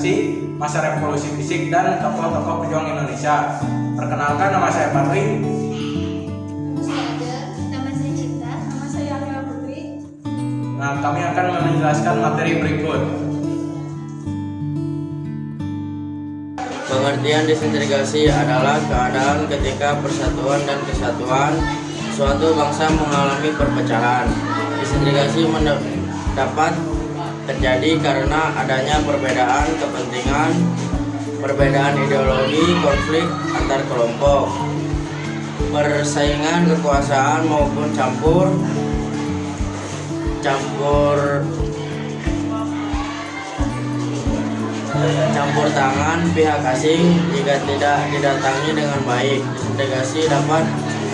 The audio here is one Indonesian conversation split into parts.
disintegrasi, masa revolusi fisik, dan tokoh-tokoh pejuang Indonesia. Perkenalkan, nama saya Patri. Nama saya Cinta. Nama saya Amira Putri. Nah, kami akan menjelaskan materi berikut. Pengertian disintegrasi adalah keadaan ketika persatuan dan kesatuan suatu bangsa mengalami perpecahan. Disintegrasi dapat terjadi karena adanya perbedaan kepentingan, perbedaan ideologi, konflik antar kelompok, persaingan kekuasaan maupun campur tangan pihak asing jika tidak didatangi dengan baik. Disintegrasi dapat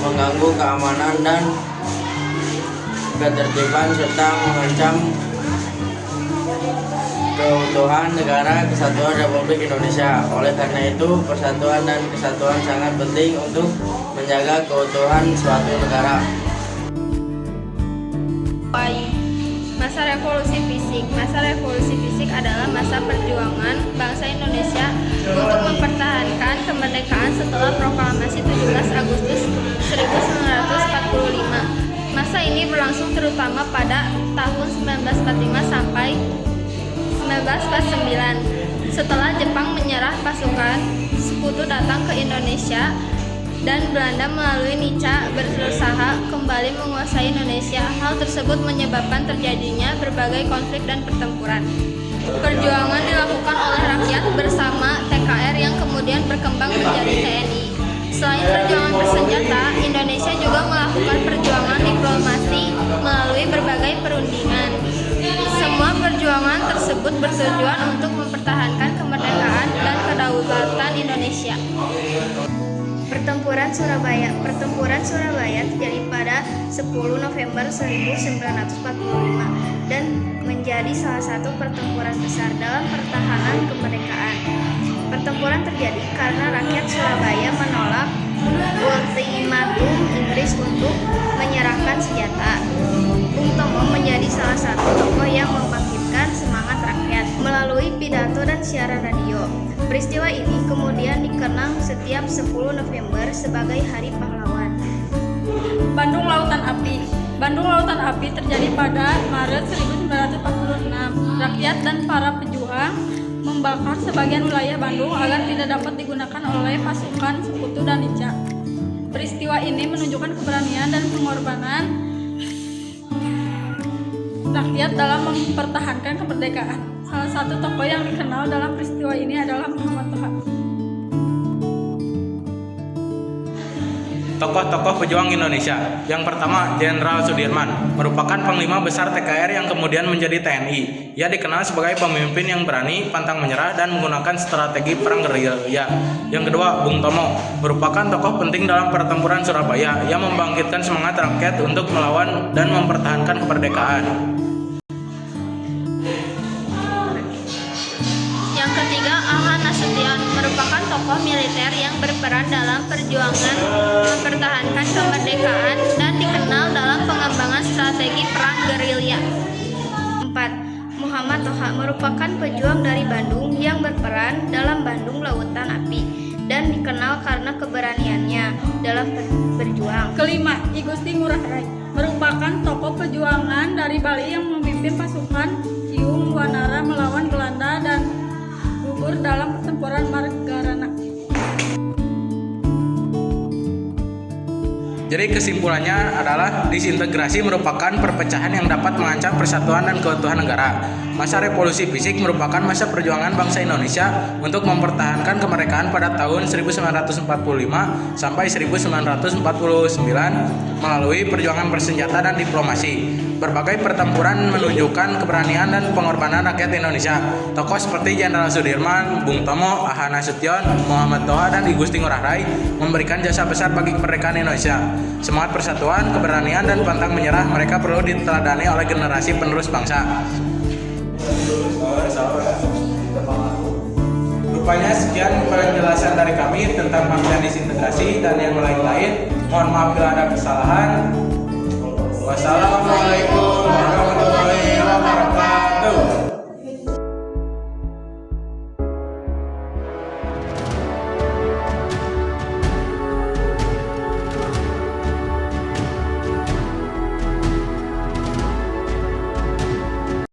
mengganggu keamanan dan ketertiban serta mengancam keutuhan negara kesatuan Republik Indonesia. Oleh karena itu, persatuan dan kesatuan sangat penting untuk menjaga keutuhan suatu negara. Masa revolusi fisik. Masa revolusi fisik adalah masa perjuangan bangsa Indonesia untuk mempertahankan kemerdekaan setelah proklamasi 17 Agustus 1945. Masa ini berlangsung terutama pada tahun 1945 sampai 1949. Setelah Jepang menyerah, pasukan sekutu datang ke Indonesia dan Belanda melalui Nica berusaha kembali menguasai Indonesia. Hal tersebut menyebabkan terjadinya berbagai konflik dan pertempuran. Perjuangan dilakukan oleh rakyat bersama TKR yang kemudian berkembang menjadi TNI. Selain perjuangan bersenjata, Indonesia juga melakukan perjuangan diplomasi melalui berbagai perundingan. Semua perjuangan tersebut bertujuan untuk mempertahankan kemerdekaan dan kedaulatan Indonesia. Pertempuran Surabaya. Pertempuran Surabaya terjadi pada 10 November 1945 dan menjadi salah satu pertempuran besar dalam pertahanan kemerdekaan. Pertempuran terjadi karena rakyat Surabaya menolak ultimatum Inggris untuk menyerahkan senjata. Bung Tomo menjadi salah satu tokoh yang membangkitkan semangat rakyat melalui pidato dan siaran radio. Peristiwa ini kemudian dikenang setiap 10 November sebagai Hari Pahlawan. Bandung Lautan Api. Bandung Lautan Api terjadi pada Maret 1946. Rakyat dan para pejuang membakar sebagian wilayah Bandung agar tidak dapat digunakan oleh pasukan sekutu dan Nica. Peristiwa ini menunjukkan keberanian dan pengorbanan rakyat dalam mempertahankan kemerdekaan. Salah satu tokoh yang dikenal dalam peristiwa ini adalah Muhammad Toha. Tokoh-tokoh pejuang Indonesia. Yang pertama, Jenderal Sudirman, merupakan panglima besar TKR yang kemudian menjadi TNI. Ia dikenal sebagai pemimpin yang berani, pantang menyerah, dan menggunakan strategi perang gerilya. Yang kedua, Bung Tomo, merupakan tokoh penting dalam pertempuran Surabaya. Ia membangkitkan semangat rakyat untuk melawan dan mempertahankan kemerdekaan. Yang ketiga, Aha Nasution, merupakan tokoh militer yang berperan dalam perjuangan mempertahankan kemerdekaan dan dikenal dalam pengembangan strategi perang gerilya. 4. Muhammad Toha, merupakan pejuang dari Bandung yang berperan dalam Bandung Lautan Api dan dikenal karena keberaniannya dalam berjuang. Kelima, I Gusti Ngurah Rai, merupakan tokoh perjuangan dari Bali yang memimpin pasukan Iung Wanara melawan Belanda dan gugur dalam pertempuran Margarana. Jadi kesimpulannya adalah disintegrasi merupakan perpecahan yang dapat mengancam persatuan dan keutuhan negara. Masa revolusi fisik merupakan masa perjuangan bangsa Indonesia untuk mempertahankan kemerdekaan pada tahun 1945 sampai 1949 melalui perjuangan bersenjata dan diplomasi. Berbagai pertempuran menunjukkan keberanian dan pengorbanan rakyat Indonesia. Tokoh seperti Jenderal Sudirman, Bung Tomo, Aha Nasution, Muhammad Toha, dan I Gusti Ngurah Rai memberikan jasa besar bagi kemerdekaan Indonesia. Semangat persatuan, keberanian, dan pantang menyerah mereka perlu diteladani oleh generasi penerus bangsa. Rupanya sekian penjelasan dari kami tentang pengertian disintegrasi dan yang lain-lain. Mohon maaf bila ada kesalahan. Wassalamualaikum